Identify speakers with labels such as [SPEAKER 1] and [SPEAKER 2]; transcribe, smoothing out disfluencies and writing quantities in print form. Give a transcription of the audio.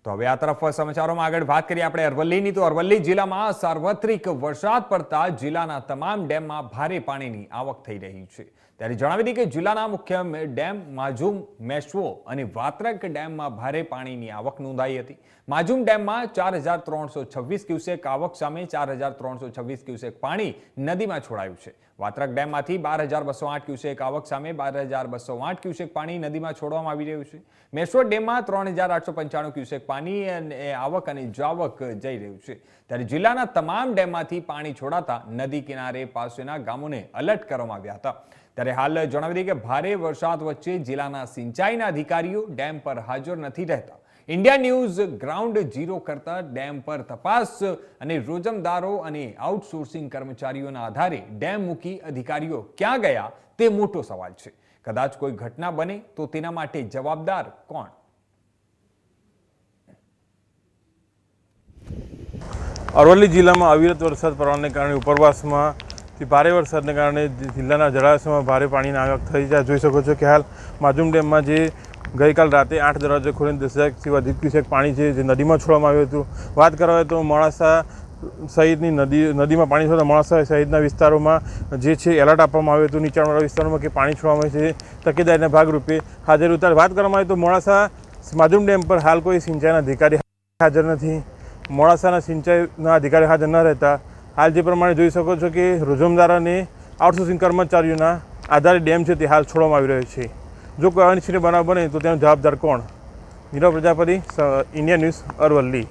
[SPEAKER 1] તો હવે આ તરફ સમાચારોમાં આગળ વાત કરીએ આપણે અરવલ્લીની તો અરવલ્લી જિલ્લામાં સાર્વત્રિક વરસાદ પડતા જિલ્લાના તમામ ડેમમાં ભારે પાણીની આવક થઈ રહી છે। ત્યારે જણાવી દઈએ કે જિલ્લાના મુખ્ય ડેમ માજુમ, મેશ્વો અને વાત્રક ડેમમાં ભારે પાણીની આવક નોંધાઈ હતી। માજુમ ડેમમાં 4326 ક્યુસેક આવક સામે 4326 ક્યુસેક પાણી નદીમાં છોડાયું છે। વાત્રક ડેમમાંથી 12208 ક્યુસેક આવક સામે 12208 ક્યુસેક પાણી નદીમાં છોડવામાં આવી રહ્યું છે। મેશ્વો ડેમમાં 3895 ક્યુસેક પાણી આવક અને જાવક જઈ રહ્યું છે। ત્યારે જિલ્લાના તમામ ડેમમાંથી પાણી છોડાતા નદી કિનારે પાસેના ગામોને એલર્ટ કરવામાં આવ્યા હતા। ત્યારે હાલ જણાવી દઈએ કે ભારે વરસાદ વચ્ચે જિલ્લાના સિંચાઈના અધિકારીઓ ડેમ પર હાજર નથી રહેતા। ઇન્ડિયા ન્યૂઝ ગ્રાઉન્ડ ઝીરો કરતા ડેમ પર તપાસ અને રોજમદારો અને આઉટસોર્સિંગ કર્મચારીઓના આધારે ડેમ મૂકી અધિકારીઓ ક્યાં ગયા તે મોટો સવાલ છે। કદાચ કોઈ ઘટના બને તો તેના માટે જવાબદાર કોણ?
[SPEAKER 2] અરવલ્લી જિલ્લામાં અવિરત વરસાદ પડવાને કારણે ઉપરવાસમાં ભારે વરસાદને કારણે જિલ્લાના જળાશયમાં ભારે પાણીની આવક થઈ જાય। જોઈ શકો છો કે હાલ માજુમ ડેમમાં જે ગઈકાલ રાતે 8 દરવાજા ખોલીને 10,000થી વધુ ક્યુસેક પાણી છે જે નદીમાં છોડવામાં આવ્યું હતું। વાત કરવા તો મોડાસા સહિતની નદીમાં પાણી છોડતા મોડાસા સહિતના વિસ્તારોમાં જે છે એલર્ટ આપવામાં આવ્યું હતું નીચાણવાળા વિસ્તારોમાં કે પાણી છોડવામાં આવે છે તકેદારીના ભાગરૂપે હાજર ઉતાર। વાત કરવામાં આવે તો મોડાસા માજુમ ડેમ પર હાલ કોઈ સિંચાઈના અધિકારી હાજર નથી। મોડાસાના સિંચાઈના અધિકારી હાજર ન રહેતા હાલ જે પ્રમાણે જોઈ શકો છો કે રોજમદાર અને આઉટસોર્સિંગ કર્મચારીઓના આધારે ડેમ છે તે હાલ છોડવામાં આવી રહ્યો છે। જો કોઈ અનિચ્છનીય બનાવ બને તો તેનો જવાબદાર કોણ? Nirav Prajapati, India news, Aravalli.